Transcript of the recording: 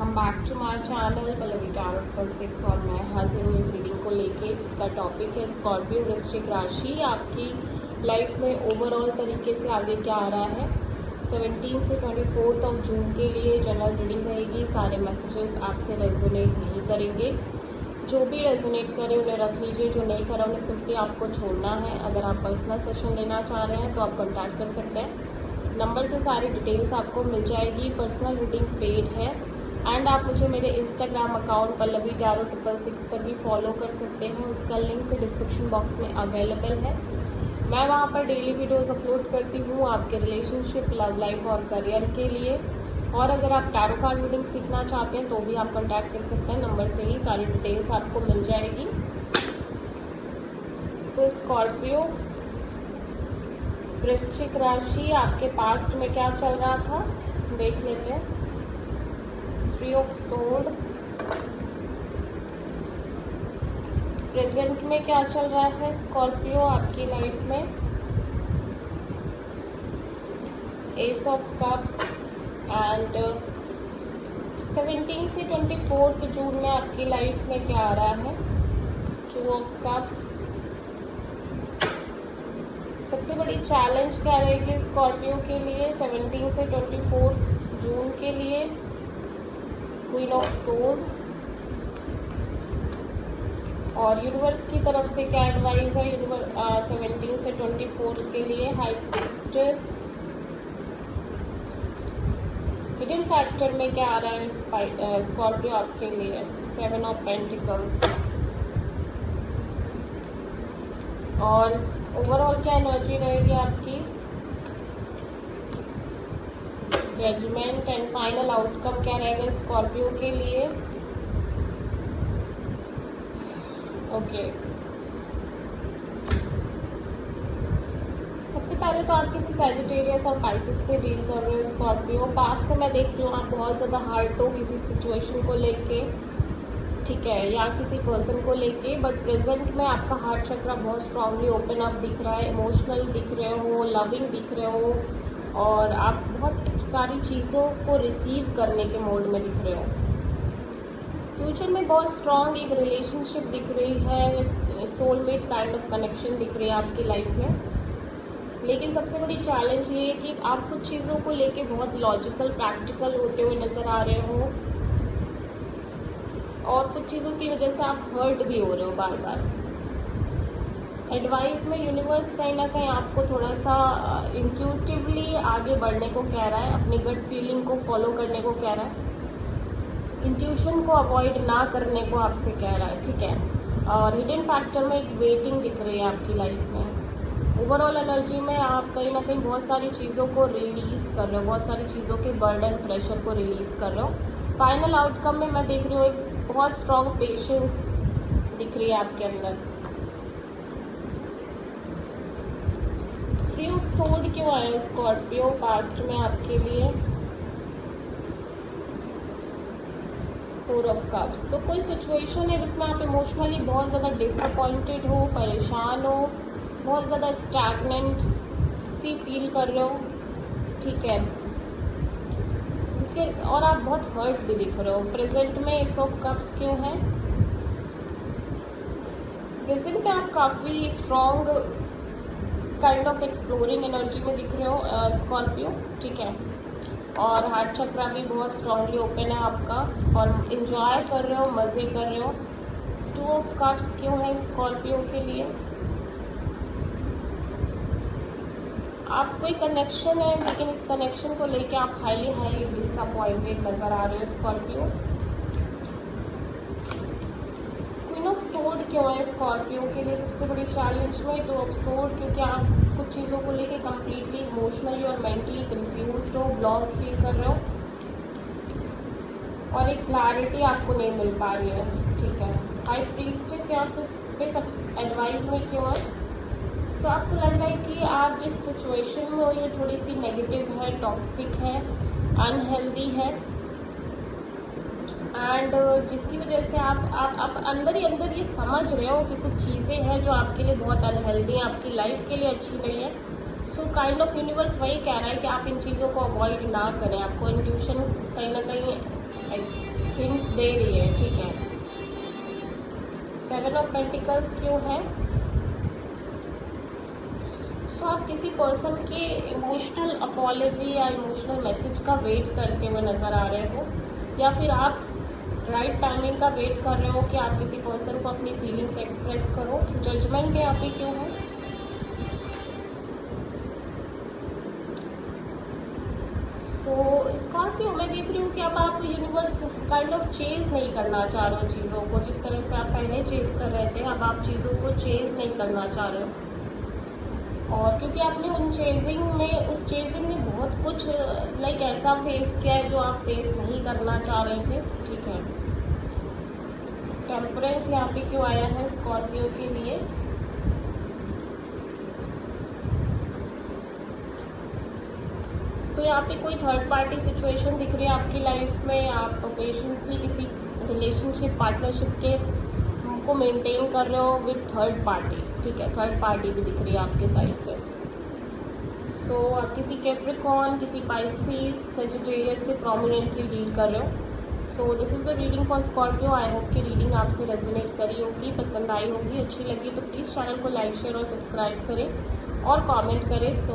Welcome back to my channel Pallavi tarot 6 और मैं हाजिर हूँ एक रीडिंग को लेके जिसका टॉपिक है स्कॉर्पियो वृश्चिक राशि। आपकी लाइफ में ओवरऑल तरीके से आगे क्या आ रहा है। 17 से 24 ऑफ जून के लिए जनरल रीडिंग रहेगी। सारे मैसेजेस आपसे रेजोनेट नहीं करेंगे। जो भी रेजोनेट करे उन्हें रख लीजिए, जो नहीं करा उन्हें सिंपली आपको छोड़ना है। अगर आप पर्सनल सेशन लेना चाह रहे हैं तो आप कॉन्टैक्ट कर सकते हैं। नंबर से सारी डिटेल्स आपको मिल जाएगी। पर्सनल रीडिंग पेड है एंड आप मुझे मेरे इंस्टाग्राम अकाउंट पल्लवी टैरो 666 पर भी फॉलो कर सकते हैं। उसका लिंक डिस्क्रिप्शन बॉक्स में अवेलेबल है। मैं वहां पर डेली वीडियोस अपलोड करती हूँ आपके रिलेशनशिप, लव लाइफ और करियर के लिए। और अगर आप टैरो कार्ड रीडिंग सीखना चाहते हैं तो भी आप कॉन्टैक्ट कर सकते हैं। नंबर से ही सारी डिटेल्स आपको मिल जाएगी। सो स्कॉर्पियो वृश्चिक राशि, आपके पास्ट में क्या चल रहा था देख लेते हैं। 3 ऑफ सोर्ड, प्रेजेंट में क्या चल रहा है स्कॉर्पियो आपकी लाइफ में। एस ऑफ कप्स एंड 17 से 24 जून में आपकी लाइफ में क्या आ रहा है। 2 ऑफ कप्स। सबसे बड़ी चैलेंज क्या रहेगी स्कॉर्पियो के लिए 17 से 24 जून के लिए। क्वीन ऑफ सोर्ड और यूनिवर्स की तरफ से क्या एडवाइस है 17 से 24 के लिए। High priestess. हिडन फैक्टर में क्या आ रहा है स्कॉर्पियो आपके लिए। 7 ऑफ पेंटिकल्स और ओवरऑल क्या एनर्जी रहेगी आपकी। जजमेंट एंड फाइनल आउटकम क्या रहेगा स्कॉर्पियो के लिए। ओके, सबसे पहले तो आप किसी सैजिटेरियस और पाइसेस से डील कर रहे हो स्कॉर्पियो। पास्ट में मैं देख रही हूँ आप बहुत ज़्यादा हार्ट हो किसी सिचुएशन को लेके, ठीक है, या किसी पर्सन को लेके। बट प्रेजेंट में आपका हार्ट चक्र बहुत स्ट्रांगली ओपन अप दिख रहा है। इमोशनल दिख रहे हो, लविंग दिख रहे हो और आप बहुत सारी चीज़ों को रिसीव करने के मोड में दिख रहे हो। फ्यूचर में बहुत स्ट्रांग एक रिलेशनशिप दिख रही है। सोलमेट काइंड ऑफ कनेक्शन दिख रही है आपकी लाइफ में। लेकिन सबसे बड़ी चैलेंज ये है कि आप कुछ चीज़ों को लेके बहुत लॉजिकल, प्रैक्टिकल होते हुए नज़र आ रहे हो और कुछ चीज़ों की वजह से आप हर्ट भी हो रहे हो बार बार। एडवाइस में यूनिवर्स कहीं ना कहीं आपको थोड़ा सा इंट्यूटिवली आगे बढ़ने को कह रहा है, अपनी गट फीलिंग को फॉलो करने को कह रहा है, इंट्यूशन को अवॉइड ना करने को आपसे कह रहा है, ठीक है। और हिडन फैक्टर में एक वेटिंग दिख रही है आपकी लाइफ में। ओवरऑल एनर्जी में आप कहीं ना कहीं बहुत सारी चीज़ों को रिलीज़ कर रहे हो, बहुत सारी चीज़ों के बर्डन, प्रेशर को रिलीज़ कर रहे हो। फाइनल आउटकम में मैं देख रही हूँ एक बहुत स्ट्रॉन्ग पेशेंस दिख रही है आपके अंदर। 3 ऑफ सोर्ड क्यों आया स्कॉर्पियो पास्ट में आपके लिए। 4 ऑफ कप्स। तो कोई सिचुएशन है जिसमें आप इमोशनली बहुत ज़्यादा डिसअपॉइंटेड हो, परेशान हो, बहुत ज़्यादा स्टैग्नेंट सी फील कर रहे हो, ठीक है, और आप बहुत हर्ट भी दिख रहे हो। प्रेजेंट में एस ऑफ कप्स क्यों है। प्रेजेंट में आप काफ़ी strong kind of exploring energy में दिख रहे हो स्कॉर्पियो, ठीक है, और हार्ट चक्रा भी बहुत स्ट्रांगली ओपन है आपका और इंजॉय कर रहे हो, मज़े कर रहे हो। 2 ऑफ कप्स क्यों है स्कॉर्पियो के लिए। आप कोई कनेक्शन है लेकिन इस कनेक्शन को लेके आप हाईली डिसअपॉइंटेड नज़र आ रहे हो स्कॉर्पियो। क्वीन ऑफ सोर्ड क्यों है स्कॉर्पियो के लिए सबसे बड़ी चैलेंज में। 2 ऑफ सोर्ड, क्योंकि आप कुछ चीज़ों को लेके कम्प्लीटली इमोशनली और मेंटली कंफ्यूज्ड हो, ब्लॉक फील कर रहे हो और एक क्लैरिटी आपको नहीं मिल पा रही है, ठीक है। हाई प्रीस्टेस यहाँ पे सब एडवाइस में क्यों है। तो आपको लग रहा है कि आप जिस सिचुएशन में हो ये थोड़ी सी नेगेटिव है, टॉक्सिक है, अनहेल्दी है एंड जिसकी वजह से आप अंदर ही अंदर ये समझ रहे हो कि कुछ चीज़ें हैं जो आपके लिए बहुत अनहेल्दी हैं, आपकी लाइफ के लिए अच्छी नहीं है। सो काइंड ऑफ यूनिवर्स वही कह रहा है कि आप इन चीज़ों को अवॉइड ना करें। आपको इंट्यूशन कहीं ना कहीं हिंट्स दे रही है, ठीक है। 7 ऑफ पेंटिकल्स क्यों है? सो आप किसी पर्सन के इमोशनल अपॉलॉजी या इमोशनल मैसेज का वेट करते हुए नज़र आ रहे हो, या फिर आप राइट टाइमिंग का वेट कर रहे हो कि आप किसी पर्सन को अपनी फीलिंग्स एक्सप्रेस करो। जजमेंट यहाँ पे क्यों है? सो स्कॉर्पियो, मैं देख रही हूँ कि अब आप यूनिवर्स काइंड ऑफ चेज नहीं करना चाह रहे हो चीज़ों को, जिस तरह से आप पहले चेज कर रहे थे, अब आप चीज़ों को चेज नहीं करना चाह रहे हो। और क्योंकि आपने उस चेजिंग में बहुत कुछ लाइक ऐसा फेस किया है जो आप फेस नहीं करना चाह रहे थे, ठीक है। टेम्परेंस यहाँ पे क्यों आया है स्कॉर्पियो के लिए? सो यहाँ पे कोई थर्ड पार्टी सिचुएशन दिख रही है आपकी लाइफ में। आप पेशेंसली किसी रिलेशनशिप, पार्टनरशिप के को मेंटेन कर रहे हो विद थर्ड पार्टी, ठीक है। थर्ड पार्टी भी दिख रही है आपके साइड से। सो आप किसी कैप्रिकॉर्न, किसी पाइसिस, सजिटेरियस से प्रोमिनेंटली डील कर रहे हो। So this is the reading for Scorpio. I hope कि रीडिंग आपसे रेजोनेट करी होगी, पसंद आई होगी, अच्छी लगी तो प्लीज़ चैनल को लाइक, शेयर और सब्सक्राइब करें और कमेंट करें। सो